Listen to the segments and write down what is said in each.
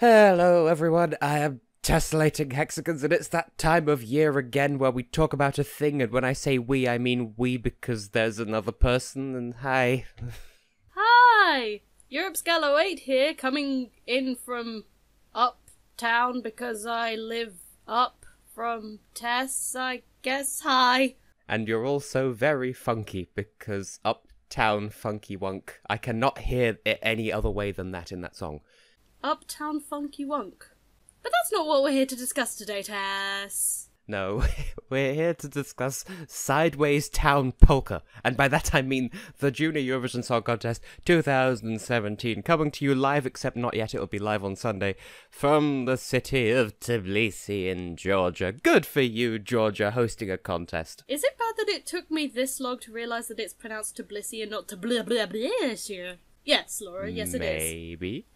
Hello everyone, I am Tessellating Hexagons, and it's that time of year again where we talk about a thing, and when I say we, I mean we because there's another person, and hi. Hi! Europe's Gallo 8 here, coming in from uptown because I live up from Tess, I guess. Hi! And you're also very funky because uptown funky wunk. I cannot hear it any other way than that in that song. Uptown Funky Wunk. But that's not what we're here to discuss today, Tess. No, we're here to discuss Sideways Town Polka, and by that I mean the Junior Eurovision Song Contest 2017, coming to you live, except not yet, it'll be live on Sunday, from the city of Tbilisi in Georgia. Good for you, Georgia, hosting a contest. Is it bad that it took me this long to realise that it's pronounced Tbilisi and not Tbilisi? Yes, Laura, yes it is. Maybe.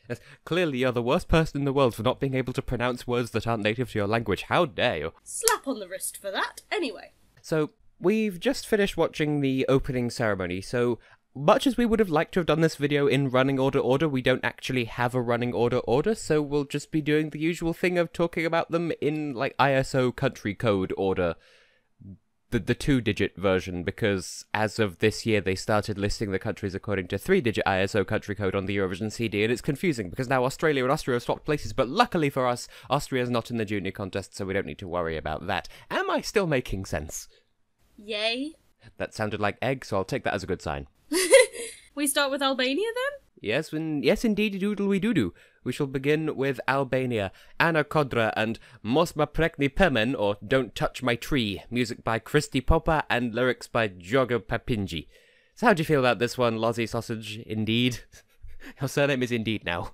Yes, clearly you're the worst person in the world for not being able to pronounce words that aren't native to your language. How dare you? Slap on the wrist for that. Anyway. So, we've just finished watching the opening ceremony, so much as we would have liked to have done this video in running order, we don't actually have a running order, so we'll just be doing the usual thing of talking about them in, like, ISO country code order. The 2-digit version, because as of this year they started listing the countries according to 3-digit ISO country code on the Eurovision CD, and it's confusing because now Australia and Austria have swapped places, but luckily for us, Austria's not in the junior contest, so we don't need to worry about that. Am I still making sense? Yay. That sounded like egg, so I'll take that as a good sign. We start with Albania then? Yes, indeed, doodle-we-doo-doo. We shall begin with Albania, Ana Kodra and Mosma Prekni Pemen, or Don't Touch My Tree, music by Kristi Popa and lyrics by Djogo Papinji. So how do you feel about this one, Lozzie Sausage? Indeed. Your surname is Indeed now.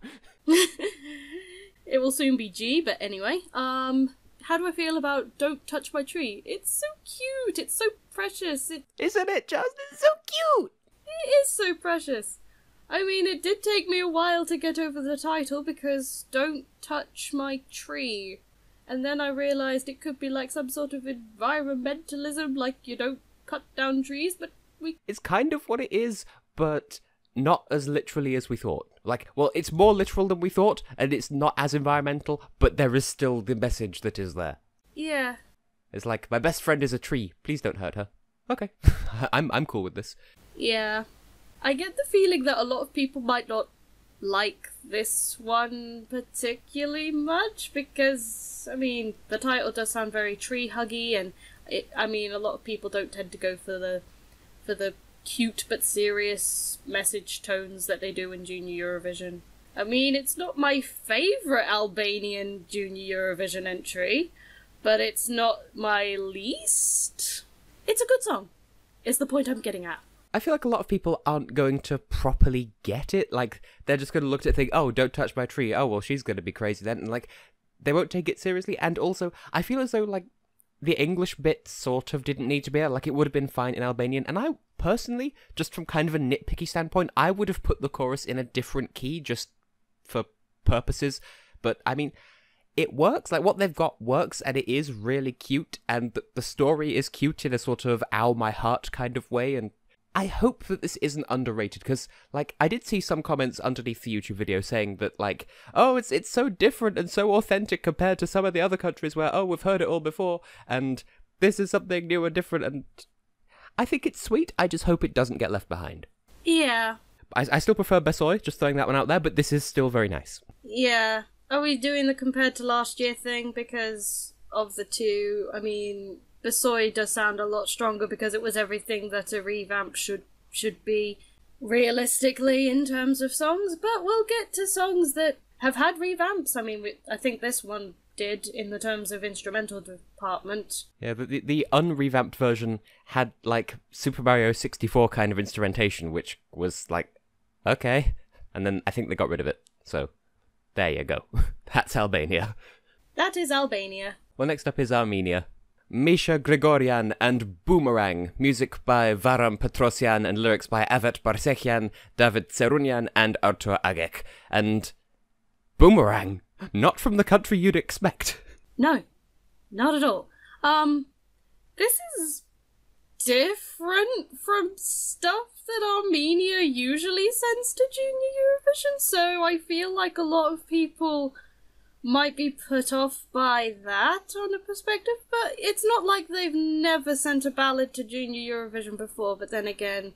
It will soon be G, but anyway. How do I feel about Don't Touch My Tree? It's so cute, it's so precious. Isn't it just? It's so cute! It is so precious. I mean, it did take me a while to get over the title because Don't Touch My Tree. And then I realised it could be like some sort of environmentalism, like you don't cut down trees, but It's kind of what it is, but not as literally as we thought. Like, well, it's more literal than we thought, and it's not as environmental, but there is still the message that is there. Yeah. It's like, my best friend is a tree, please don't hurt her. Okay, I'm cool with this. Yeah. I get the feeling that a lot of people might not like this one particularly much because, I mean, the title does sound very tree-huggy, and a lot of people don't tend to go for the cute but serious message tones that they do in Junior Eurovision. I mean, it's not my favourite Albanian Junior Eurovision entry, but it's not my least. It's a good song, is the point I'm getting at. I feel like a lot of people aren't going to properly get it. Like, they're just going to look at it and think, oh, don't touch my tree. Oh, well, she's going to be crazy then. And, like, they won't take it seriously. And also, I feel as though, like, the English bit sort of didn't need to be there. Like, it would have been fine in Albanian. And I, personally, just from kind of a nitpicky standpoint, I would have put the chorus in a different key just for purposes. But, I mean, it works. Like, what they've got works, and it is really cute. And the story is cute in a sort of ow, my heart kind of way. And I hope that this isn't underrated, because, like, I did see some comments underneath the YouTube video saying that, like, oh, it's so different and so authentic compared to some of the other countries where, oh, we've heard it all before, and this is something new and different, and I think it's sweet. I just hope it doesn't get left behind. Yeah. I still prefer Besoy, just throwing that one out there, but this is still very nice. Yeah. Are we doing the compared to last year thing because of the two? I mean, Besoy does sound a lot stronger because it was everything that a revamp should be realistically in terms of songs, but we'll get to songs that have had revamps. I mean, I think this one did in the terms of instrumental department. Yeah, the unrevamped version had, like, Super Mario 64 kind of instrumentation, which was like, okay, and then I think they got rid of it, so there you go. That's Albania. That is Albania. Well, next up is Armenia. Misha Gregorian and Boomerang, music by Varam Petrosyan and lyrics by Avet Barsekyan, David Tserunyan and Artur Agek. And Boomerang, not from the country you'd expect. No, not at all. This is different from stuff that Armenia usually sends to Junior Eurovision, so I feel like a lot of people might be put off by that on a perspective, but it's not like they've never sent a ballad to Junior Eurovision before, but then again,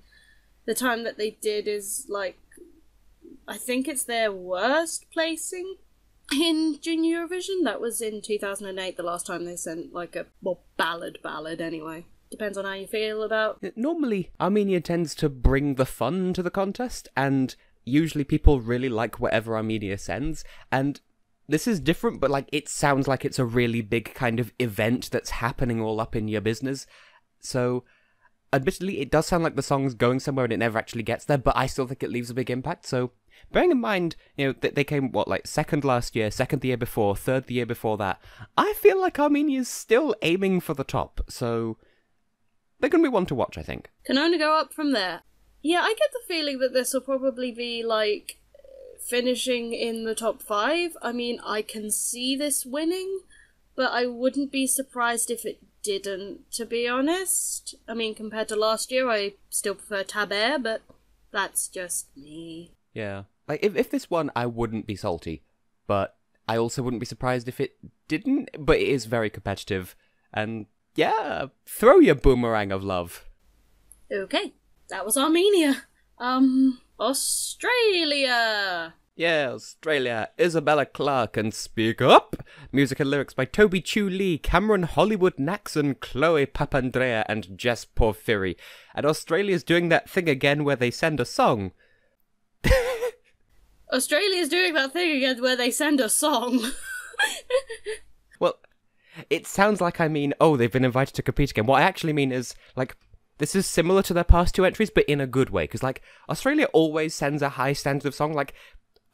the time that they did is, like, I think it's their worst placing in Junior Eurovision. That was in 2008, the last time they sent, like, a, well, ballad anyway. Depends on how you feel about... Normally, Armenia tends to bring the fun to the contest, and usually people really like whatever Armenia sends, and this is different, but, like, it sounds like it's a really big kind of event that's happening all up in your business. So, admittedly, it does sound like the song's going somewhere and it never actually gets there, but I still think it leaves a big impact. So, bearing in mind, you know, they came, second last year, second the year before, third the year before that. I feel like Armenia's still aiming for the top, so they're going to be one to watch, I think. Can only go up from there. Yeah, I get the feeling that this will probably be, like, finishing in the top 5. I mean, I can see this winning, but I wouldn't be surprised if it didn't, to be honest. I mean, compared to last year, I still prefer Taber, but that's just me. Yeah. Like, if this won, I wouldn't be salty, but I also wouldn't be surprised if it didn't, but it is very competitive, and yeah, throw your boomerang of love. Okay, that was Armenia. Australia! Yeah, Australia. Isabella Clarke and Speak Up. Music and lyrics by Toby Chu Lee, Cameron Hollywood Naxon, Chloe Papandrea, and Jess Porphyry. And Australia's doing that thing again where they send a song. Australia's doing that thing again where they send a song. Well, it sounds like I mean, oh, they've been invited to compete again. What I actually mean is, like, this is similar to their past 2 entries, but in a good way. Because, like, Australia always sends a high standard of song. Like,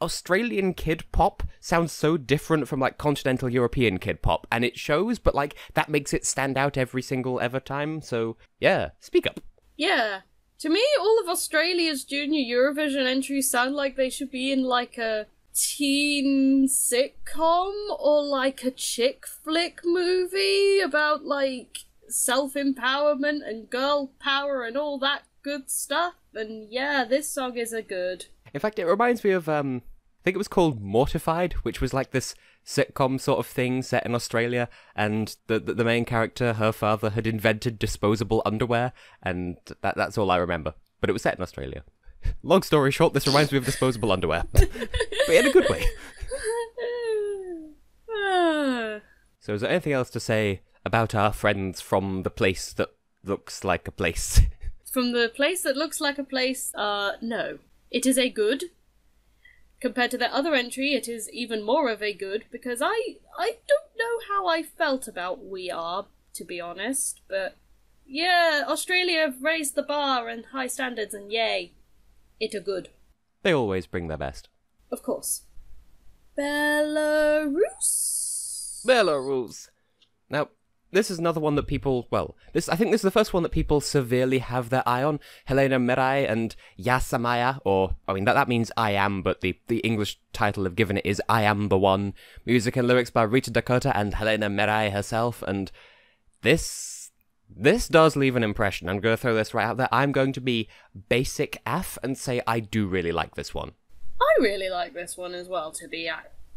Australian kid pop sounds so different from, like, continental European kid pop. And it shows, but, like, that makes it stand out every single ever time. So, yeah, speak up. Yeah. To me, all of Australia's Junior Eurovision entries sound like they should be in, like, a teen sitcom or, like, a chick flick movie about, like, self-empowerment and girl power and all that good stuff, and yeah, this song is a good. In fact, it reminds me of, I think it was called Mortified, which was like this sitcom sort of thing set in Australia, and the main character, her father, had invented disposable underwear, and that's all I remember. But it was set in Australia. Long story short, this reminds me of disposable underwear. But in a good way. So is there anything else to say about our friends from the place that looks like a place? From the place that looks like a place, no. It is a good. Compared to the other entry, it is even more of a good, because I don't know how I felt about F.Y.R, to be honest, but yeah, Australia have raised the bar and high standards, and yay, it a good. They always bring their best. Of course. Belarus? Belarus. Now, this is another one that people, I think this is the first one that people severely have their eye on. Helena Merai and Yasamaya, that means I am, but the English title of given it is I Am the One. Music and lyrics by Rita Dakota and Helena Merai herself, and this does leave an impression. I'm going to throw this right out there. I'm going to be basic F and say I do really like this one. I really like this one as well, to be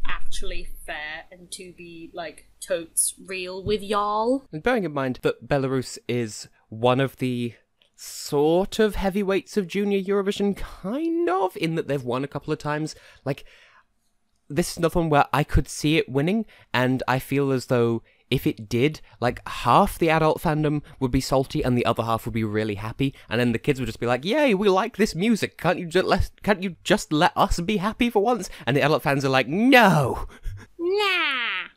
actually fair and to be, like, totes real with y'all. And bearing in mind that Belarus is one of the sort of heavyweights of Junior Eurovision, kind of, in that they've won a couple of times. Like, this is another one where I could see it winning, and I feel as though if it did, like, half the adult fandom would be salty and the other half would be really happy, and then the kids would just be like, yay, we like this music, can't you just let us be happy for once? And the adult fans are like, no! Nah!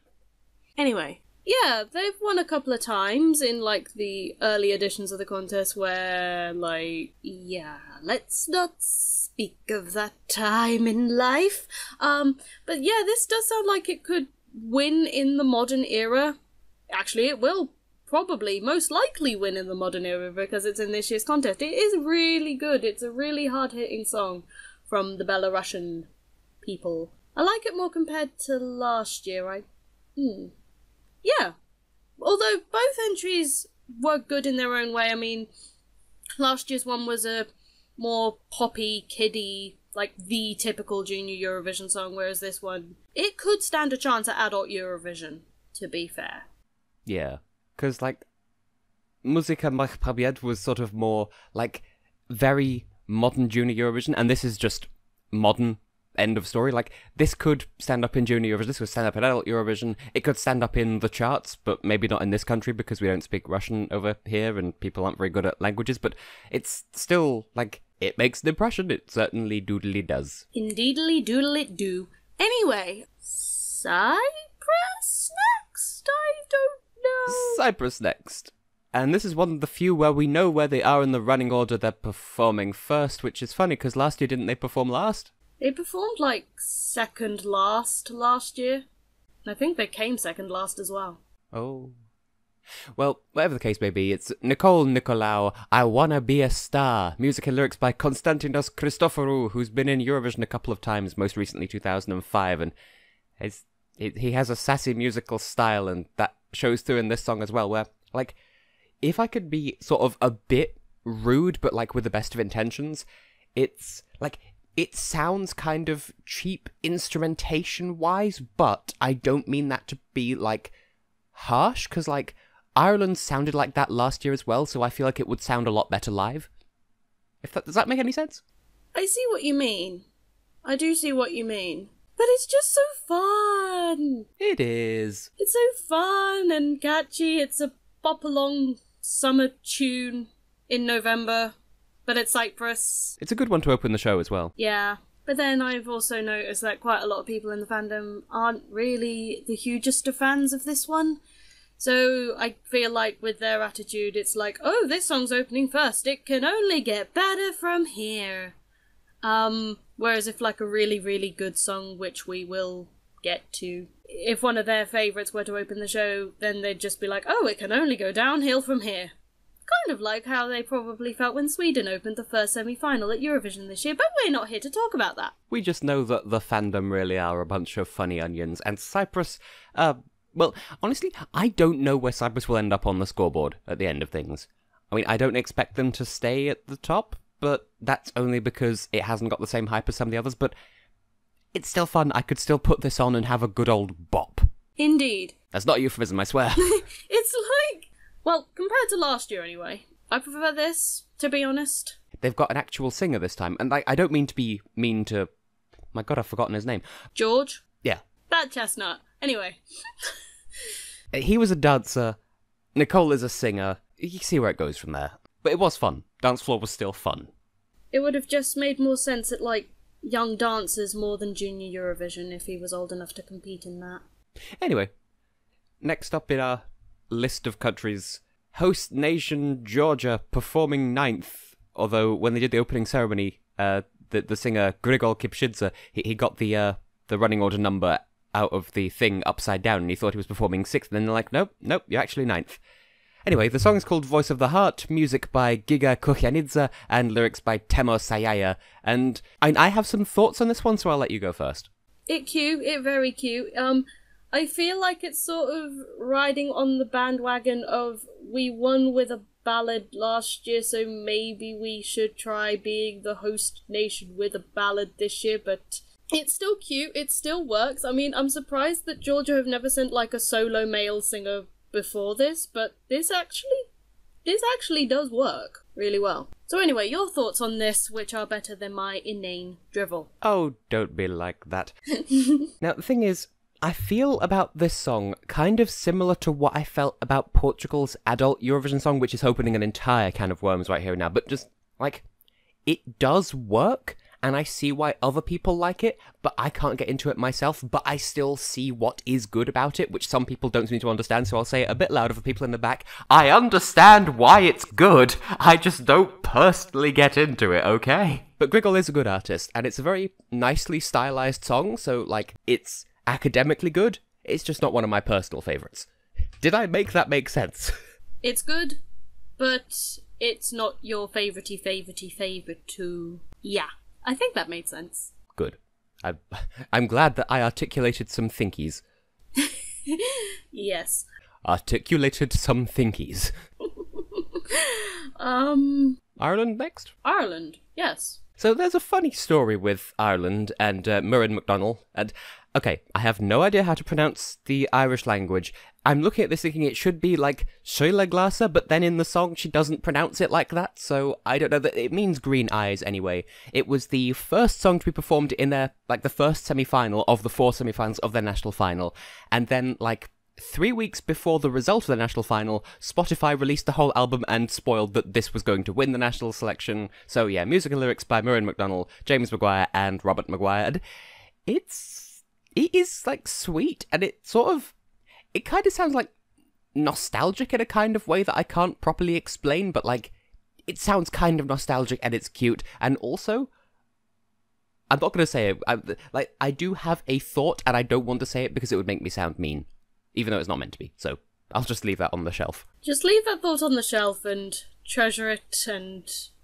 Anyway, yeah, they've won a couple of times in, like, the early editions of the contest where, like, yeah, let's not speak of that time in life. But yeah, this does sound like it could win in the modern era. Actually, it will probably most likely win in the modern era because it's in this year's contest. It is really good. It's a really hard-hitting song from the Belarusian people. I like it more compared to last year. Yeah. Although both entries were good in their own way. I mean, last year's one was a more poppy, kiddie, like the typical Junior Eurovision song, whereas this one, it could stand a chance at adult Eurovision, to be fair. Yeah, because, like, Muzyka Mach Prabied was sort of more, like, very modern Junior Eurovision, and this is just modern, end of story. Like, this could stand up in Junior Eurovision, this could stand up in adult Eurovision, it could stand up in the charts, but maybe not in this country because we don't speak Russian over here and people aren't very good at languages, but it's still, like, it makes an impression. It certainly doodly does. Indeedly doodle it do. Anyway, Cyprus next? I don't know. Cyprus next. And this is one of the few where we know where they are in the running order they're performing first, which is funny because last year didn't they perform last? They performed like second last year. And I think they came second last as well. Oh. Well, whatever the case may be, it's Nicole Nicolaou, I Wanna Be a Star, music and lyrics by Konstantinos Christoforou, who's been in Eurovision a couple of times, most recently 2005, and he has a sassy musical style, and that shows through in this song as well, where, like, if I could be sort of a bit rude, but, like, with the best of intentions, it's, like, it sounds kind of cheap instrumentation-wise, but I don't mean that to be, like, harsh, because, like, Ireland sounded like that last year as well, so I feel like it would sound a lot better live. Does that make any sense? I see what you mean. I do see what you mean. But it's just so fun! It is. It's so fun and catchy. It's a pop-along summer tune in November, but it's Cyprus. It's a good one to open the show as well. Yeah. But then I've also noticed that quite a lot of people in the fandom aren't really the hugest of fans of this one. So I feel like with their attitude, it's like, oh, this song's opening first. It can only get better from here. Whereas if like a really, really good song, which we will get to, if one of their favourites were to open the show, then they'd just be like, oh, it can only go downhill from here. Kind of like how they probably felt when Sweden opened the first semi-final at Eurovision this year, but we're not here to talk about that. We just know that the fandom really are a bunch of funny onions, and Cyprus, well, honestly, I don't know where Cyprus will end up on the scoreboard at the end of things. I mean, I don't expect them to stay at the top, but that's only because it hasn't got the same hype as some of the others, but it's still fun. I could still put this on and have a good old bop. Indeed. That's not a euphemism, I swear. It's like, well, compared to last year anyway, I prefer this, to be honest. They've got an actual singer this time, and I don't mean to be mean to... My god, I've forgotten his name. George? Yeah. That chestnut. Anyway. He was a dancer. Nicole is a singer. You see where it goes from there. But it was fun. Dance floor was still fun. It would have just made more sense at, like, young dancers more than Junior Eurovision if he was old enough to compete in that. Anyway, next up in our list of countries, host nation Georgia performing 9th. Although when they did the opening ceremony, the singer Grigol Kipshidze, he got the running order number out of the thing upside down, and he thought he was performing 6th, and then they're like, nope, you're actually 9th. Anyway, the song is called Voice of the Heart, music by Giga Kochianidze, and lyrics by Temo Sayaya, and I have some thoughts on this one, so I'll let you go first. It very cute. I feel like it's sort of riding on the bandwagon of we won with a ballad last year, so maybe we should try being the host nation with a ballad this year, but it's still cute, it still works. I mean, I'm surprised that Georgia have never sent like a solo male singer before this, but this actually does work really well. So anyway, your thoughts on this, which are better than my inane drivel. Oh, don't be like that. Now, the thing is, I feel about this song kind of similar to what I felt about Portugal's adult Eurovision song, which is opening an entire can of worms right here and now, but just, like, it does work, and I see why other people like it, but I can't get into it myself, but I still see what is good about it, which some people don't seem to understand, so I'll say it a bit louder for people in the back. I understand why it's good, I just don't personally get into it, okay? But Grigol is a good artist, and it's a very nicely stylized song, so, like, it's academically good, it's just not one of my personal favourites. Did I make that make sense? It's good, but it's not your favourite too. Yeah. I think that made sense. Good. I'm glad that I articulated some thinkies. Yes. Articulated some thinkies. Ireland next? Ireland, yes. So there's a funny story with Ireland and Muireann MacDonald, and okay, I have no idea how to pronounce the Irish language. I'm looking at this thinking it should be like Soile Glasa, but then in the song she doesn't pronounce it like that, so I don't know. That it means green eyes anyway. It was the first song to be performed in their, like, the first semi-final of the 4 semi-finals of their national final, and then, like, 3 weeks before the result of the national final, Spotify released the whole album and spoiled that this was going to win the national selection. So yeah, music and lyrics by Muireann MacDonald, James Maguire, and Robert Maguire. And it is, like, sweet, and it kind of sounds, like, nostalgic in a kind of way that I can't properly explain, but, like, it sounds kind of nostalgic and it's cute. And also, I'm not going to say it. I do have a thought, and I don't want to say it because it would make me sound mean, even though it's not meant to be. So I'll just leave that on the shelf. Just leave that thought on the shelf and treasure it, and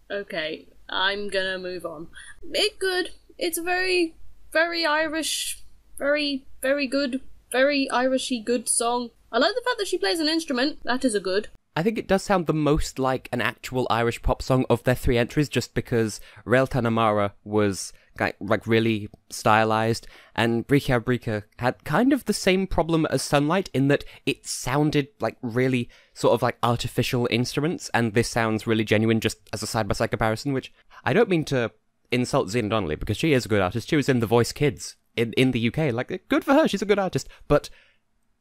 okay, I'm gonna move on. It's good. It's a very, very Irish, very, very good, very Irishy good song. I like the fact that she plays an instrument. That is a good. I think it does sound the most like an actual Irish pop song of their 3 entries, just because Relta Namara was like really stylized, and Bricka Bricka had kind of the same problem as Sunlight in that it sounded like really sort of like artificial instruments, and this sounds really genuine just as a side-by-side comparison, which I don't mean to insult Zena Donnelly, because she is a good artist. She was in The Voice Kids in the UK. Like, good for her, she's a good artist. But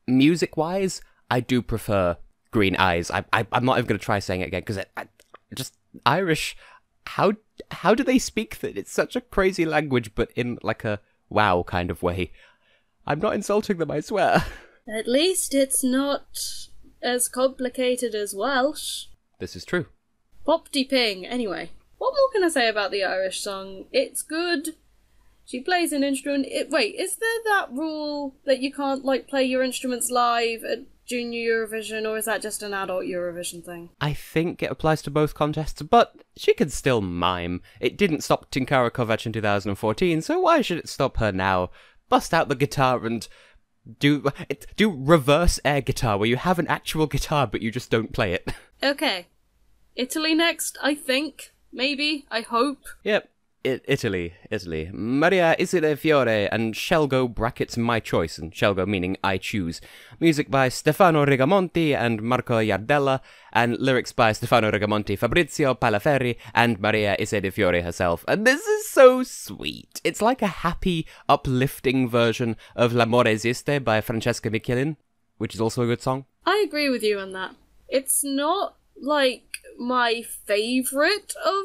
music-wise, I do prefer Green Eyes. I'm not even going to try saying it again, because I just Irish. How do they speak that? It's such a crazy language, but in like a wow kind of way. I'm not insulting them, I swear. At least it's not as complicated as Welsh. This is true. Pop-de-ping. Anyway, what more can I say about the Irish song? It's good. She plays an instrument. Wait, is there that rule that you can't, like, play your instruments live at Junior Eurovision, or is that just an adult Eurovision thing? I think it applies to both contests, but she can still mime. It didn't stop Tinkara Kovac in 2014, so why should it stop her now? Bust out the guitar and do reverse air guitar, where you have an actual guitar but you just don't play it. Okay. Italy next, I think. Maybe. I hope. Yep. Italy. Maria Iside Fiore and Scelgo brackets my choice, and Scelgo meaning I choose. Music by Stefano Rigamonti and Marco Iardella, and lyrics by Stefano Rigamonti, Fabrizio Palaferri, and Maria Iside Fiore herself. And this is so sweet. It's like a happy, uplifting version of L'amore esiste by Francesca Michelin, which is also a good song. I agree with you on that. It's not, like, my favourite of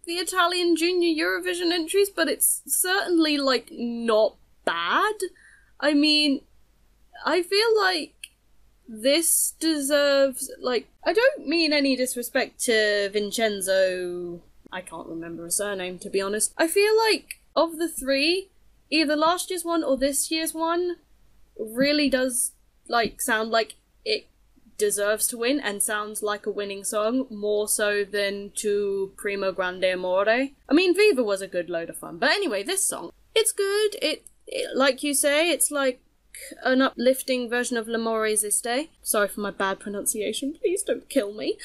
the Italian Junior Eurovision entries, but it's certainly, like, not bad. I mean, I feel like this deserves, like, I don't mean any disrespect to Vincenzo, I can't remember his surname, to be honest. I feel like, of the 3, either last year's one or this year's one really does, like, sound like it deserves to win and sounds like a winning song, more so than to Primo Grande Amore. I mean, Viva was a good load of fun, but anyway, this song, it's good. It like you say, it's like an uplifting version of L'amore esiste. Sorry for my bad pronunciation, please don't kill me.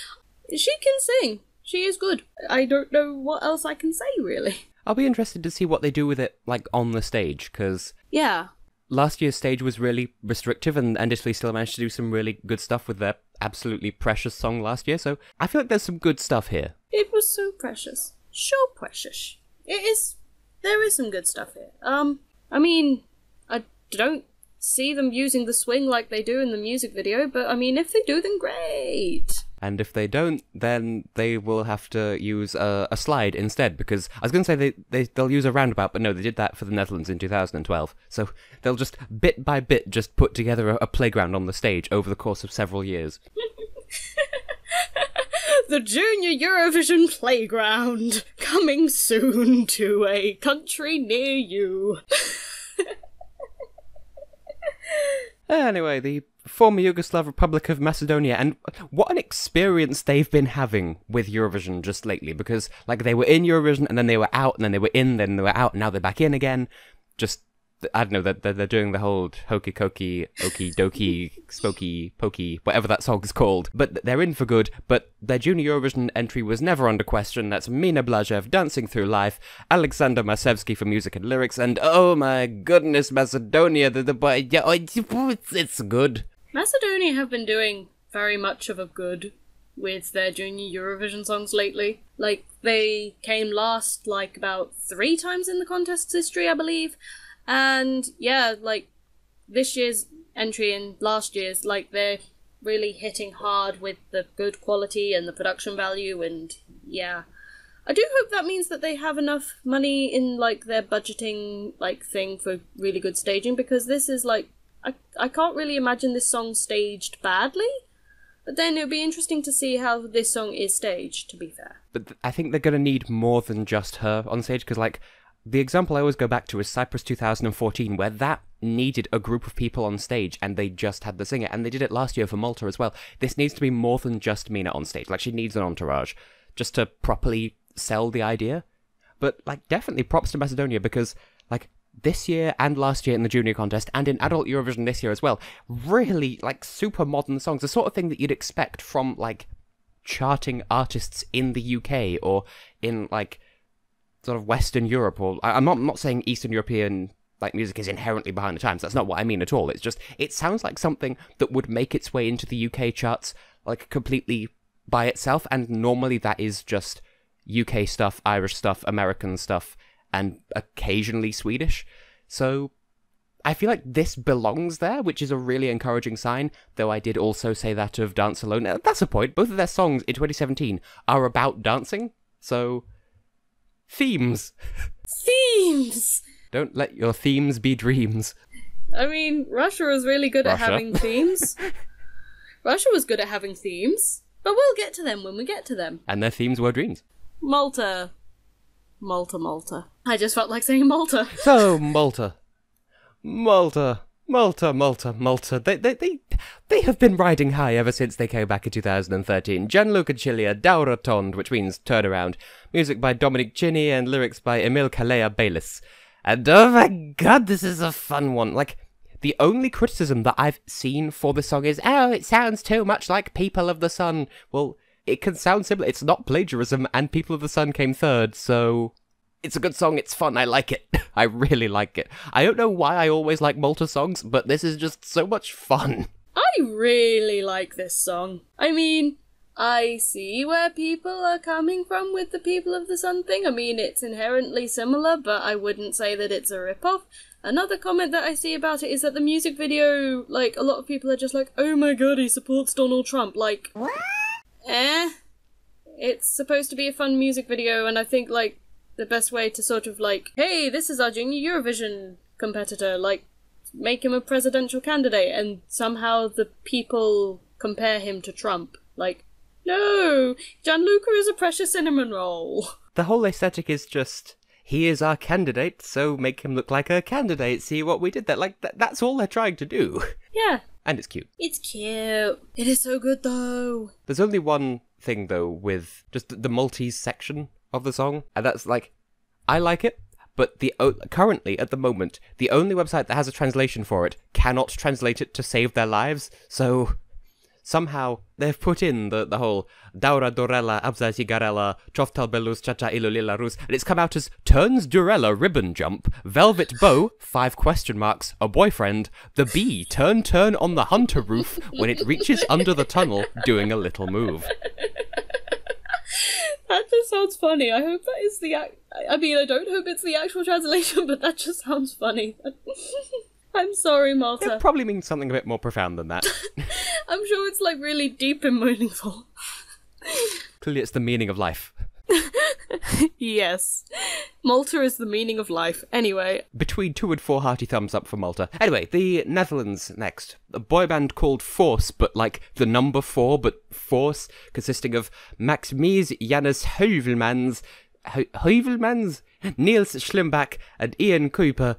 She can sing. She is good. I don't know what else I can say, really. I'll be interested to see what they do with it, like, on the stage, because yeah, last year's stage was really restrictive, and Italy still managed to do some really good stuff with their absolutely precious song last year, so I feel like there's some good stuff here. It was so precious. So precious. It is. There is some good stuff here. I mean, I don't see them using the swing like they do in the music video, but I mean, if they do, then great. And if they don't, then they will have to use a slide instead, because I was going to say they'll use a roundabout, but no, they did that for the Netherlands in 2012. So they'll just, bit by bit, just put together a playground on the stage over the course of several years. The Junior Eurovision Playground, coming soon to a country near you. Anyway, the former Yugoslav Republic of Macedonia, and what an experience they've been having with Eurovision just lately, because, like, they were in Eurovision, and then they were out, and then they were in, then they were out, and now they're back in again. Just I don't know, they're doing the whole hokey cokey, okie dokie, spooky, pokey, whatever that song's called. But they're in for good, but their Junior Eurovision entry was never under question. That's Mina Blažev, Dancing Through Life, Alexander Masevsky for music and lyrics, and oh my goodness, Macedonia, the boy, yeah, it's good. Macedonia have been doing very much of a good with their Junior Eurovision songs lately. Like, they came last, like, about 3 times in the contest's history, I believe. And, yeah, like, this year's entry and last year's, like, they're really hitting hard with the good quality and the production value, and, yeah. I do hope that means that they have enough money in, like, their budgeting, like, thing for really good staging, because this is, like, I can't really imagine this song staged badly. But then it would be interesting to see how this song is staged, to be fair. But I think they're going to need more than just her on stage, because, like, the example I always go back to is Cyprus 2014, where that needed a group of people on stage, and they just had the singer, and they did it last year for Malta as well. This needs to be more than just Mina on stage. Like, she needs an entourage, just to properly sell the idea. But, like, definitely props to Macedonia, because, like, this year and last year in the junior contest and in adult Eurovision this year as well, really, like, super modern songs, the sort of thing that you'd expect from, like, charting artists in the UK or in, like, sort of Western Europe, or I'm not saying Eastern European, like, music is inherently behind the times. That's not what I mean at all. It's just, it sounds like something that would make its way into the UK charts, like, completely by itself, and normally that is just UK stuff, Irish stuff, American stuff, and occasionally Swedish. So I feel like this belongs there, which is a really encouraging sign, though I did also say that of Dance Alone. That's a point. Both of their songs in 2017 are about dancing, so themes. Themes! Don't let your themes be dreams. I mean, Russia is really good at having themes. Russia was good at having themes, but we'll get to them when we get to them. And their themes were dreams. Malta. Malta. I just felt like saying Malta. So, Malta. They have been riding high ever since they came back in 2013. Gianluca Cilia, Daura Tond, which means turn around. Music by Dominic Cini and lyrics by Emil Kalea Baylis. And oh my god, this is a fun one. Like, the only criticism that I've seen for the song is, oh, it sounds too much like People of the Sun. Well, it can sound similar. It's not plagiarism, and People of the Sun came third, so it's a good song, it's fun, I like it. I really like it. I don't know why I always like Malta songs, but this is just so much fun. I really like this song. I mean, I see where people are coming from with the People of the Sun thing. I mean, it's inherently similar, but I wouldn't say that it's a rip-off. Another comment that I see about it is that the music video, like, a lot of people are just like, oh my god, he supports Donald Trump. Like, what? It's supposed to be a fun music video, and I think, like, the best way to sort of, like, hey, this is our Junior Eurovision competitor, like, make him a presidential candidate, and somehow the people compare him to Trump. Like, no! Gianluca is a precious cinnamon roll. The whole aesthetic is just, he is our candidate, so make him look like a candidate, see what we did there. Like, that's all they're trying to do. Yeah. And it's cute. It's cute. It is so good, though. There's only one thing, though, with just the Maltese section of the song, and that's, like, I like it, but currently, at the moment, the only website that has a translation for it cannot translate it to save their lives, so somehow they've put in the whole Daura Dorella Abza Cigarella Choftal Belus Chacha Ilulila Rus, and it's come out as Turns Durella Ribbon Jump, Velvet Bow, 5 question marks, a boyfriend, the bee turn on the hunter roof when it reaches under the tunnel doing a little move. That just sounds funny. I hope that is the I mean, I don't hope it's the actual translation, but that just sounds funny. I'm sorry, Malta. It probably means something a bit more profound than that. I'm sure it's, like, really deep and meaningful. Clearly it's the meaning of life. Yes. Malta is the meaning of life. Anyway. Between 2 and 4 hearty thumbs up for Malta. Anyway, the Netherlands next. A boy band called Force, but like the number 4, but Force, consisting of Max Mies, Janus Heuvelmans, Niels Schlimbach, and Ian Kuiper,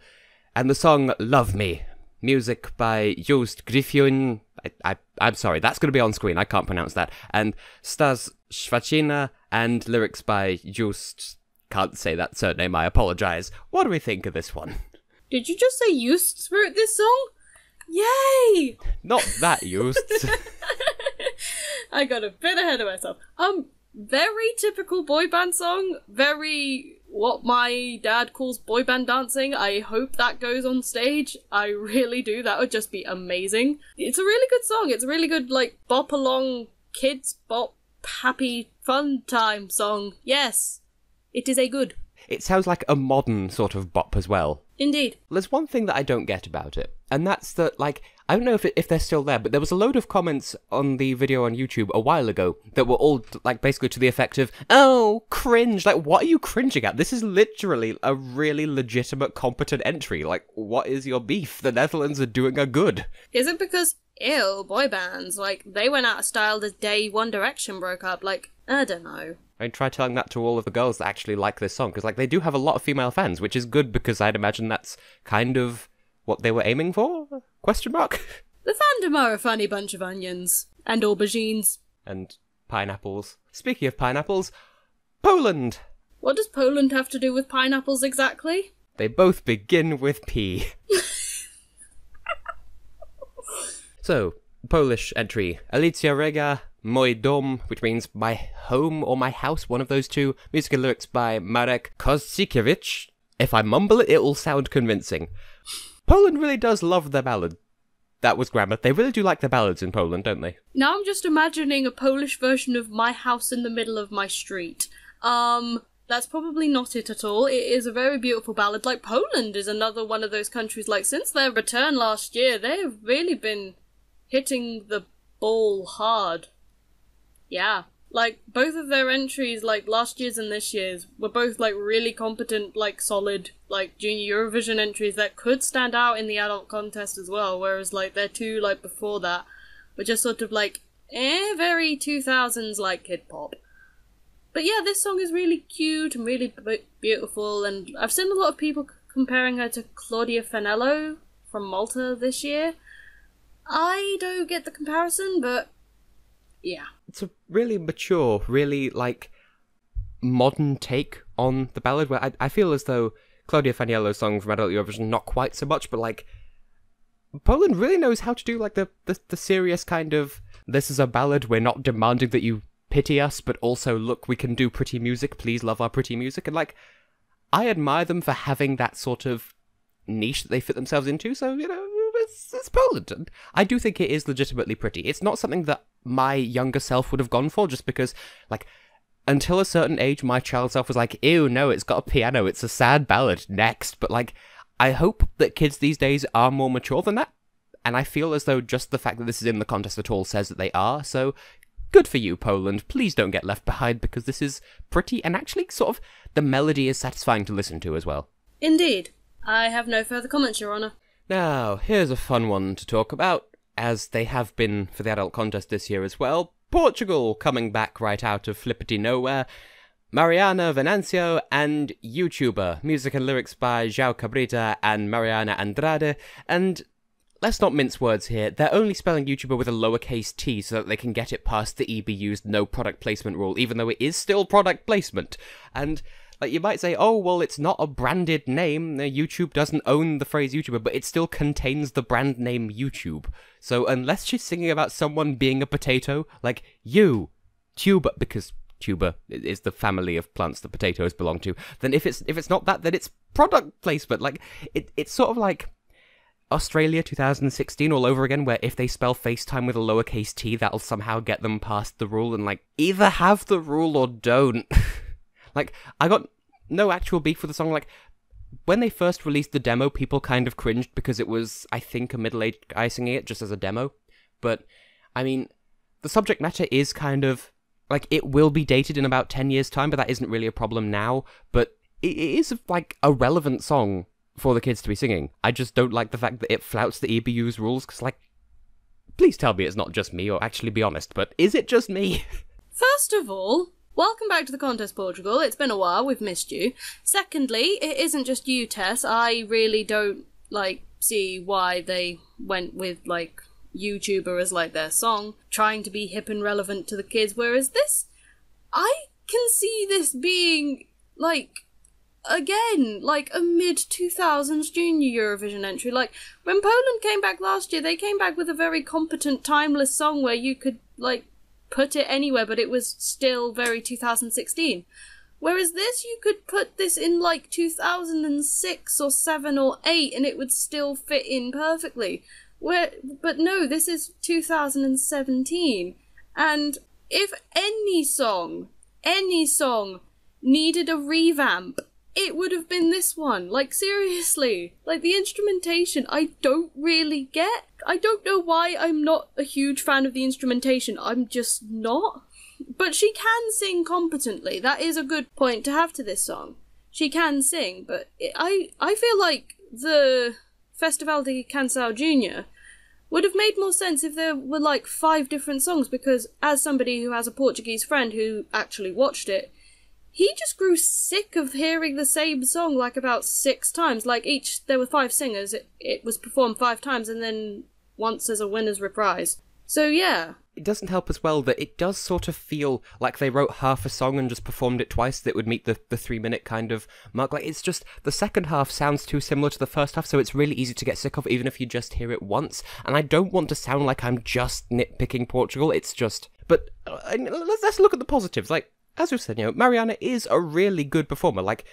and the song Love Me. Music by Joost Griffioen. I'm sorry, that's going to be on screen, I can't pronounce that. And Stas Schwacina, and lyrics by Joost... Can't say that surname, I apologise. What do we think of this one? Did you just say Just wrote this song? Yay! Not that used. I got a bit ahead of myself. Very typical boy band song. Very what my dad calls boy band dancing. I hope that goes on stage. I really do. That would just be amazing. It's a really good song. It's a really good, like, bop along, kids bop, happy, fun time song. Yes, it is a good. It sounds like a modern sort of bop as well. Indeed. There's one thing that I don't get about it, and that's that, like, I don't know if they're still there, but there was a load of comments on the video on YouTube a while ago that were all, like, basically to the effect of, oh, cringe, like, what are you cringing at? This is literally a really legitimate, competent entry. Like, what is your beef? The Netherlands are doing a good. Is it because, ew, boy bands, like, they went out of style the day One Direction broke up? Like, I don't know. I mean, try telling that to all of the girls that actually like this song, because, like, they do have a lot of female fans, which is good because I'd imagine that's kind of what they were aiming for? Question mark? The fandom are a funny bunch of onions. And aubergines. And pineapples. Speaking of pineapples, Poland! What does Poland have to do with pineapples exactly? They both begin with P. So, Polish entry. Alicja Rega, Mój dom, which means my home or my house, one of those two. Music and lyrics by Marek Kozikiewicz. If I mumble it, it will sound convincing. Poland really does love their ballad. That was grammar. They really do like their ballads in Poland, don't they? Now I'm just imagining a Polish version of My House in the Middle of My Street. That's probably not it at all. It is a very beautiful ballad. Like, Poland is another one of those countries, like, since their return last year, they've really been hitting the ball hard. Yeah. Like, both of their entries, like, last year's and this year's, were both, like, really competent, like, solid, like, Junior Eurovision entries that could stand out in the adult contest as well, whereas, like, their two, like, before that were just sort of, like, very 2000s, like, kid pop. But yeah, this song is really cute and really beautiful, and I've seen a lot of people comparing her to Claudia Fanello from Malta this year. I don't get the comparison, but yeah. It's a really mature, really, like, modern take on the ballad, where I feel as though Claudia Faniello's song from Adult Eurovision, not quite so much, but, like, Poland really knows how to do, like, the serious kind of, this is a ballad, we're not demanding that you pity us, but also, look, we can do pretty music, please love our pretty music, and, like, I admire them for having that sort of niche that they fit themselves into, so, you know, it's Poland, and I do think it is legitimately pretty. It's not something that my younger self would have gone for, just because, like, until a certain age, my child self was like, ew, no, it's got a piano, it's a sad ballad, next. But, like, I hope that kids these days are more mature than that, and I feel as though just the fact that this is in the contest at all says that they are, so good for you, Poland. Please don't get left behind, because this is pretty, and actually, sort of, the melody is satisfying to listen to as well. Indeed. I have no further comments, Your Honour. Now, here's a fun one to talk about, as they have been for the adult contest this year as well. Portugal coming back right out of flippity nowhere. Mariana Venancio and YouTuber. Music and lyrics by João Cabrita and Mariana Andrade. And let's not mince words here. They're only spelling YouTuber with a lowercase t so that they can get it past the EBU's no product placement rule, even though it is still product placement. And like, you might say, oh, well, it's not a branded name. YouTube doesn't own the phrase YouTuber, but it still contains the brand name YouTube. So unless she's singing about someone being a potato, like, tuber, because tuber is the family of plants that potatoes belong to, then if it's not that, then it's product placement. Like, it's sort of like Australia 2016 all over again, where if they spell FaceTime with a lowercase t, that'll somehow get them past the rule, and, like, either have the rule or don't. Like, I got no actual beef with the song. Like, when they first released the demo, people kind of cringed because it was, I think, a middle-aged guy singing it just as a demo. But, I mean, the subject matter is kind of, like, it will be dated in about 10 years' time, but that isn't really a problem now. But it is, like, a relevant song for the kids to be singing. I just don't like the fact that it flouts the EBU's rules, because, like, please tell me it's not just me, or actually be honest, but is it just me? First of all, welcome back to the contest, Portugal. It's been a while, we've missed you. Secondly, it isn't just you, Tess. I really don't, like, see why they went with, like, YouTuber as, like, their song, trying to be hip and relevant to the kids, whereas this, I can see this being, like, again, like a mid-2000s junior Eurovision entry. Like, when Poland came back last year, they came back with a very competent, timeless song where you could, like, put it anywhere, but it was still very 2016. Whereas this, you could put this in, like, 2006 or 7 or 8, and it would still fit in perfectly. But no, this is 2017. And if any song needed a revamp, it would have been this one. Like, seriously. Like, the instrumentation, I don't really get. I don't know why I'm not a huge fan of the instrumentation. I'm just not. But she can sing competently. That is a good point to have to this song. She can sing, but I feel like the Festival de Canção Junior would have made more sense if there were, like, 5 different songs, because as somebody who has a Portuguese friend who actually watched it, he just grew sick of hearing the same song, like, about 6 times. Like, there were 5 singers, it was performed 5 times, and then once as a winner's reprise. So, yeah. It doesn't help as well that it does sort of feel like they wrote half a song and just performed it twice that would meet the 3-minute kind of mark. Like, it's just, the second half sounds too similar to the first half, so it's really easy to get sick of, even if you just hear it once. And I don't want to sound like I'm just nitpicking Portugal, it's just... But let's look at the positives. Like, as we've said, Mariana is a really good performer. Like,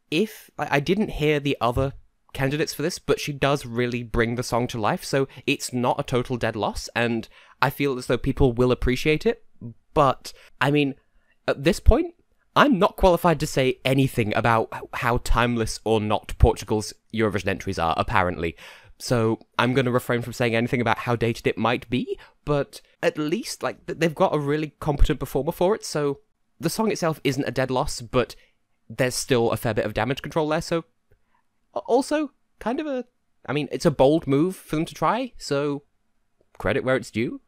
if... I didn't hear the other candidates for this, but she does really bring the song to life, so it's not a total dead loss, and I feel as though people will appreciate it. But, I mean, at this point, I'm not qualified to say anything about how timeless or not Portugal's Eurovision entries are, apparently. So I'm going to refrain from saying anything about how dated it might be, but at least, like, they've got a really competent performer for it, so the song itself isn't a dead loss, but there's still a fair bit of damage control there, so also kind of it's a bold move for them to try, so credit where it's due.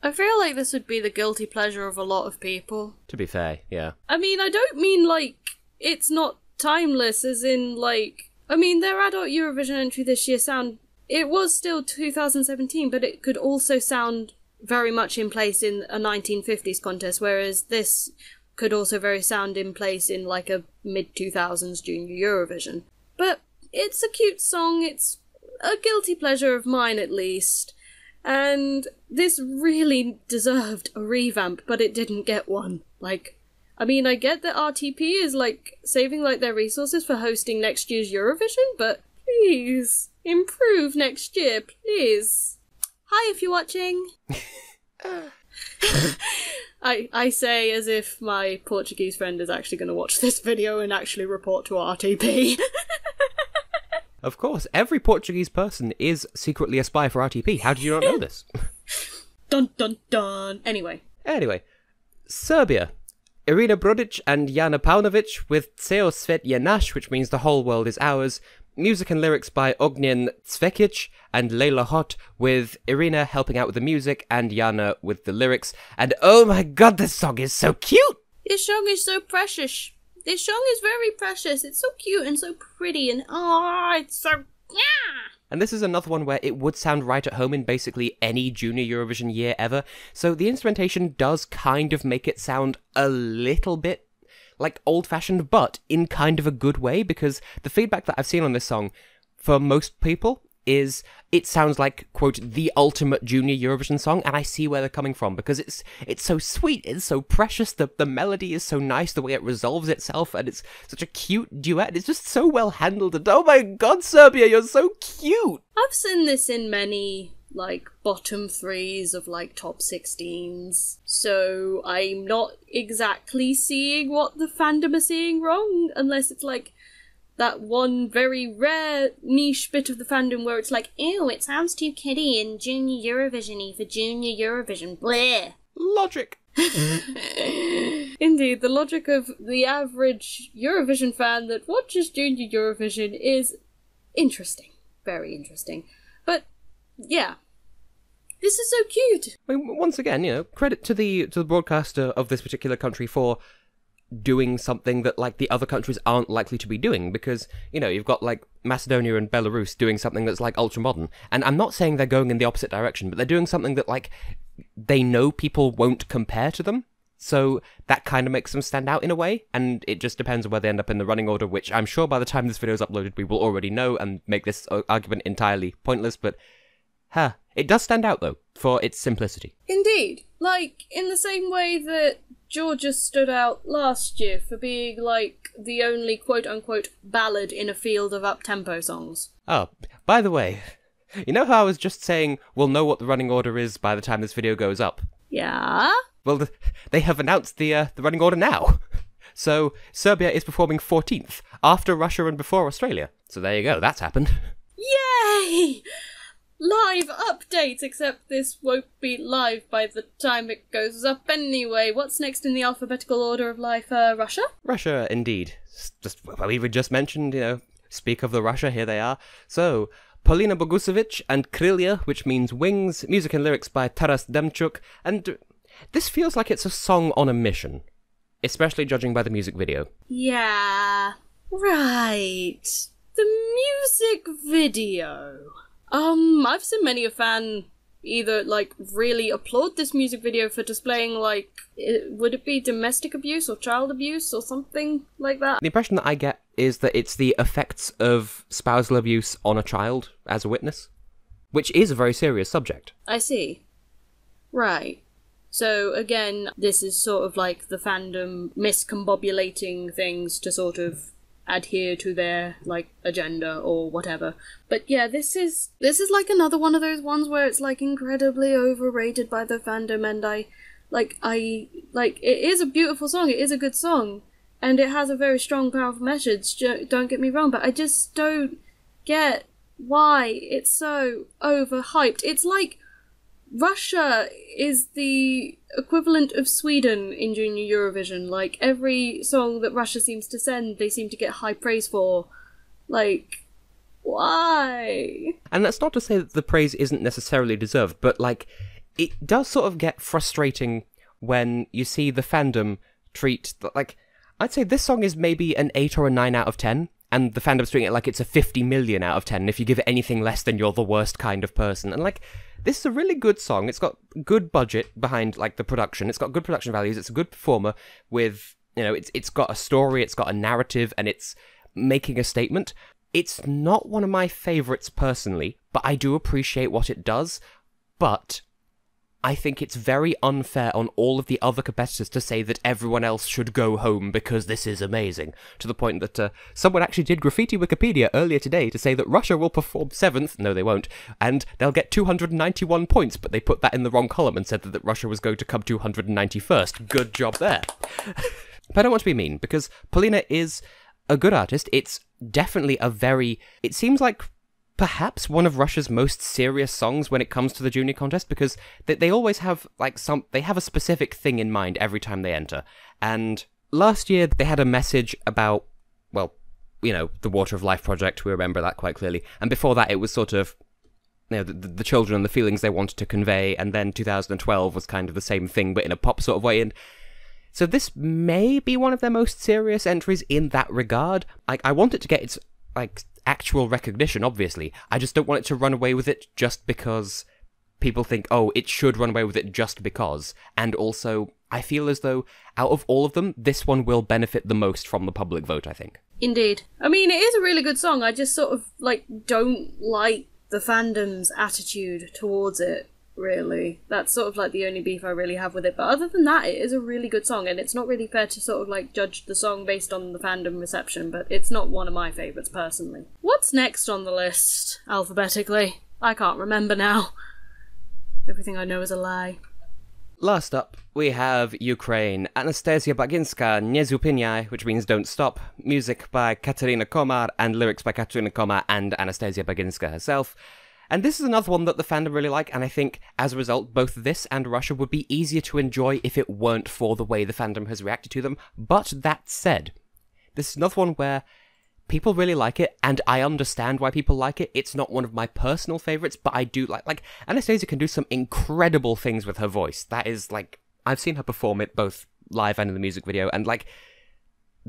I feel like this would be the guilty pleasure of a lot of people. To be fair, yeah. I mean, I don't mean, like, it's not timeless, as in, like... I mean, their adult Eurovision entry this year it was still 2017, but it could also sound very much in place in a 1950s contest, whereas this could also very sound in place in, like, a mid-2000s junior Eurovision. But it's a cute song, it's a guilty pleasure of mine, at least. And this really deserved a revamp, but it didn't get one. Like, I mean, I get that RTP is, like, saving, like, their resources for hosting next year's Eurovision, but please, improve next year, please. Hi, if you're watching. I say as if my Portuguese friend is actually going to watch this video and actually report to RTP. Of course, every Portuguese person is secretly a spy for RTP. How did you not know this? Dun dun dun. Anyway, Serbia. Irina Brodic and Jana Paunovic with Ceo Svet je naš, which means the whole world is ours. Music and lyrics by Ognjen Cvekic and Leila Hot, with Irina helping out with the music and Jana with the lyrics. And oh my god, this song is so cute! This song is so precious. This song is very precious. It's so cute and so pretty and it's so... Yeah! And this is another one where it would sound right at home in basically any junior Eurovision year ever. So the instrumentation does kind of make it sound a little bit like old-fashioned, but in kind of a good way, because the feedback that I've seen on this song for most people is it sounds like, quote, the ultimate junior Eurovision song, and I see where they're coming from, because it's so sweet, it's so precious, the melody is so nice, the way it resolves itself, and it's such a cute duet, it's just so well handled, and oh my god, Serbia, you're so cute! I've seen this in many, like, bottom 3s of, like, top 16s, so I'm not exactly seeing what the fandom are seeing wrong, unless it's, like, that one very rare niche bit of the fandom where it's like, ew, it sounds too kiddie and junior Eurovision-y for junior Eurovision. Bleh. Logic. Indeed, the logic of the average Eurovision fan that watches junior Eurovision is interesting. Very interesting. But, yeah. This is so cute. I mean, once again, credit to the broadcaster of this particular country for doing something that, like, the other countries aren't likely to be doing, because, you've got, like, Macedonia and Belarus doing something that's, like, ultra-modern, and I'm not saying they're going in the opposite direction, but they're doing something that, like, they know people won't compare to them, So that kind of makes them stand out in a way, and it just depends on where they end up in the running order, which I'm sure by the time this video is uploaded we will already know and make this argument entirely pointless, but it does stand out though, for its simplicity. Indeed. Like, in the same way that Georgia stood out last year for being, like, the only quote-unquote ballad in a field of up-tempo songs. Oh, by the way, you know how I was just saying we'll know what the running order is by the time this video goes up? Yeah? Well, they have announced the running order now. So, Serbia is performing 14th, after Russia and before Australia. So there you go, that's happened. Yay! Live update, except this won't be live by the time it goes up anyway. What's next in the alphabetical order of life? Russia? Russia, indeed. Just what we just mentioned, speak of the Russia, here they are. So, Polina Bogusevic and Krylia, which means wings, music and lyrics by Taras Demchuk, and this feels like it's a song on a mission, especially judging by the music video. Yeah, right. The music video. I've seen many a fan either, like, really applaud this music video for displaying, like, would it be domestic abuse or child abuse or something like that? The impression that I get is that it's the effects of spousal abuse on a child as a witness, which is a very serious subject. I see. Right. So, again, this is sort of like the fandom miscombobulating things to sort of adhere to their, like, agenda or whatever. But yeah, this is like another one of those ones where it's, like, incredibly overrated by the fandom, and it is a beautiful song, it is a good song, and it has a very strong, powerful message, don't get me wrong, but I just don't get why it's so overhyped. It's like Russia is the equivalent of Sweden in Junior Eurovision. Like, every song that Russia seems to send, they seem to get high praise for. Like, why? And that's not to say that the praise isn't necessarily deserved, but, like, it does sort of get frustrating when you see the fandom treat, like, I'd say this song is maybe an 8 or a 9 out of 10, and the fandom's treating it like it's a 50 million out of 10, and if you give it anything less, then you're the worst kind of person. And, like, this is a really good song. It's got good budget behind, like, the production. It's got good production values. It's a good performer with, it's got a story, it's got a narrative, and it's making a statement. It's not one of my favourites personally, but I do appreciate what it does. But I think it's very unfair on all of the other competitors to say that everyone else should go home because this is amazing. To the point that someone actually did graffiti Wikipedia earlier today to say that Russia will perform 7th, no they won't, and they'll get 291 points, but they put that in the wrong column and said that Russia was going to come 291st. Good job there. But I don't want to be mean, because Polina is a good artist. It's definitely it seems like perhaps one of Russia's most serious songs when it comes to the junior contest, because they always have, like, they have a specific thing in mind every time they enter. And last year they had a message about, well, the Water of Life project, we remember that quite clearly. And before that it was sort of, the children and the feelings they wanted to convey, and then 2012 was kind of the same thing, but in a pop sort of way. And so this may be one of their most serious entries in that regard. Like, I want it to get its, like, actual recognition, obviously. I just don't want it to run away with it just because people think, oh, it should run away with it just because. And also, I feel as though, out of all of them, this one will benefit the most from the public vote, I think. Indeed. I mean, it is a really good song, I just sort of, like, don't like the fandom's attitude towards it, really. That's sort of, like, the only beef I really have with it. But other than that, it is a really good song, and it's not really fair to sort of, like, judge the song based on the fandom reception, but it's not one of my favourites, personally. What's next on the list, alphabetically? I can't remember now. Everything I know is a lie. Last up, we have Ukraine. Anastasia Baginska, Nie Zupiniaj, which means don't stop. Music by Katerina Komar, and lyrics by Katerina Komar and Anastasia Baginska herself. And this is another one that the fandom really like, and I think, as a result, both this and Russia would be easier to enjoy if it weren't for the way the fandom has reacted to them. But that said, this is another one where people really like it, and I understand why people like it. It's not one of my personal favourites, but I do like Anastasia can do some incredible things with her voice. That is, like, I've seen her perform it both live and in the music video, and, like,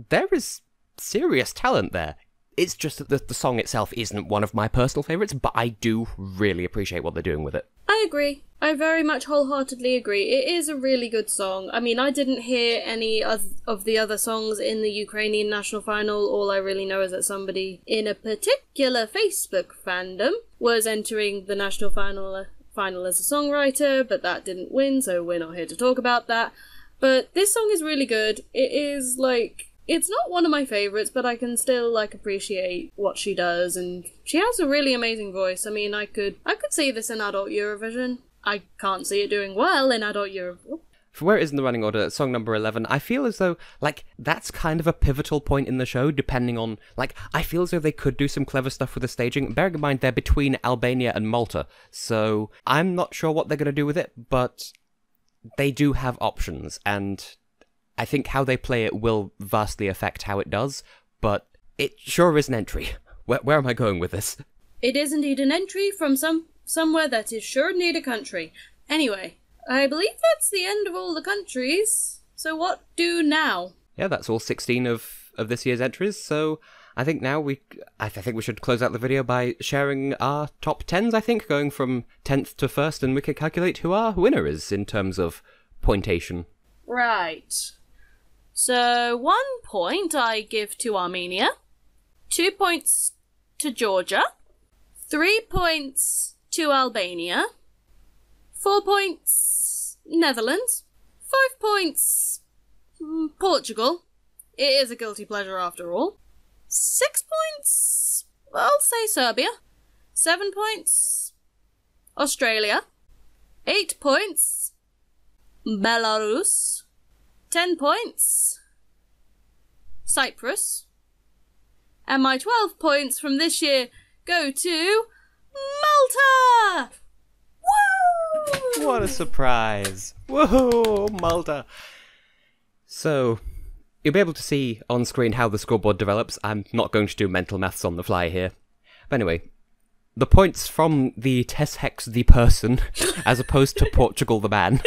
there is serious talent there. It's just that the song itself isn't one of my personal favourites, but I do really appreciate what they're doing with it. I agree. I very much wholeheartedly agree. It is a really good song. I mean, I didn't hear any of the other songs in the Ukrainian national final. All I really know is that somebody in a particular Facebook fandom was entering the national final as a songwriter, but that didn't win, so we're not here to talk about that. But this song is really good. It is, like, it's not one of my favourites, but I can still, like, appreciate what she does, and she has a really amazing voice. I mean, I could see this in adult Eurovision. I can't see it doing well in adult Eurovision. For where it is in the running order, song number 11, I feel as though, like, that's kind of a pivotal point in the show, depending on, like, I feel as though they could do some clever stuff with the staging. Bearing in mind, they're between Albania and Malta, so I'm not sure what they're going to do with it, but they do have options, and I think how they play it will vastly affect how it does, but it sure is an entry. Where am I going with this? It is indeed an entry from somewhere that is sure indeed a country. Anyway, I believe that's the end of all the countries, so what do now? Yeah, that's all 16 of this year's entries, so I think now I think we should close out the video by sharing our top 10s, I think, going from 10th to 1st, and we could calculate who our winner is in terms of pointation. Right. So 1 point I give to Armenia, 2 points to Georgia, 3 points to Albania, 4 points Netherlands, 5 points Portugal. It is a guilty pleasure after all. 6 points, I'll say Serbia. 7 points Australia. 8 points Belarus. 10 points Cyprus. And my 12 points from this year go to Malta! Woo! What a surprise! Whoa, Malta! So, you'll be able to see on screen how the scoreboard develops. I'm not going to do mental maths on the fly here. But anyway, the points from the Tess Hex the person, as opposed to Portugal the man.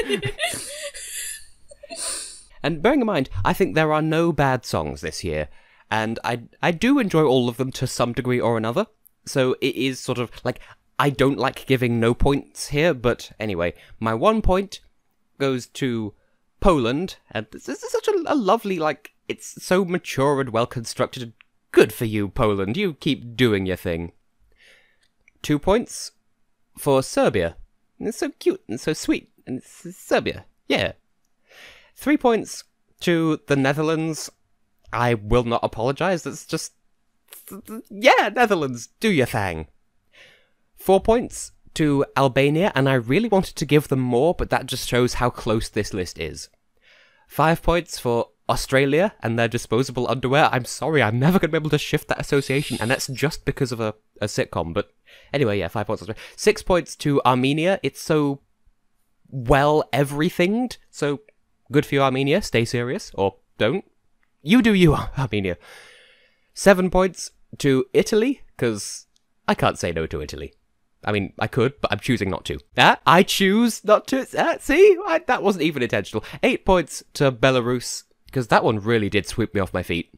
And bearing in mind, I think there are no bad songs this year, and I do enjoy all of them to some degree or another, so it is sort of, like, I don't like giving no points here, but anyway, my 1 point goes to Poland, and this is such a lovely, like, it's so mature and well-constructed. Good for you, Poland, you keep doing your thing. 2 points for Serbia. It's so cute and so sweet, and it's Serbia, yeah. 3 points to the Netherlands. I will not apologise, that's just... yeah, Netherlands, do your thing. 4 points to Albania, and I really wanted to give them more, but that just shows how close this list is. 5 points for Australia and their disposable underwear. I'm sorry, I'm never going to be able to shift that association, and that's just because of a sitcom, but anyway, yeah, 5 points. 6 points to Armenia. It's so well everythinged, so... good for you, Armenia. Stay serious. Or don't. You do you, Armenia. 7 points to Italy, because I can't say no to Italy. I mean, I could, but I'm choosing not to. I choose not to. See? That wasn't even intentional. 8 points to Belarus, because that one really did sweep me off my feet.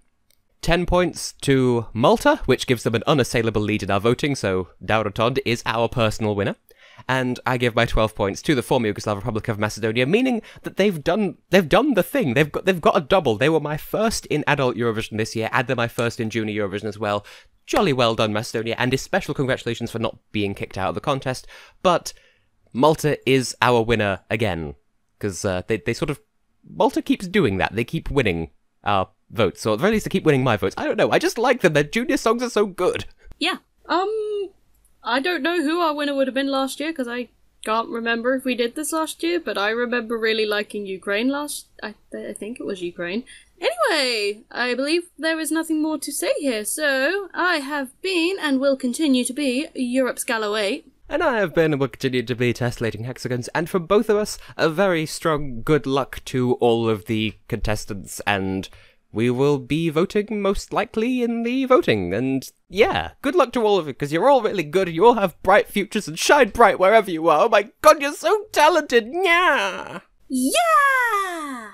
10 points to Malta, which gives them an unassailable lead in our voting, so Dauratond is our personal winner. And I give my 12 points to the former Yugoslav Republic of Macedonia, meaning that they've done the thing. They've got a double. They were my first in adult Eurovision this year, and they're my first in junior Eurovision as well. Jolly well done, Macedonia, and a special congratulations for not being kicked out of the contest. But Malta is our winner again, because they sort of... Malta keeps doing that. They keep winning our votes, or at the very least they keep winning my votes. I don't know, I just like them. Their junior songs are so good. Yeah. I don't know who our winner would have been last year, because I can't remember if we did this last year, but I remember really liking Ukraine I think it was Ukraine. Anyway, I believe there is nothing more to say here, so I have been, and will continue to be, Europe's Gallo 8. And I have been and will continue to be Tessellating Hexagons, and from both of us, a very strong good luck to all of the contestants, and... we will be voting most likely in the voting, and yeah, good luck to all of you, because you're all really good, and you all have bright futures, and shine bright wherever you are. Oh my god, you're so talented! Yeah! Yeah!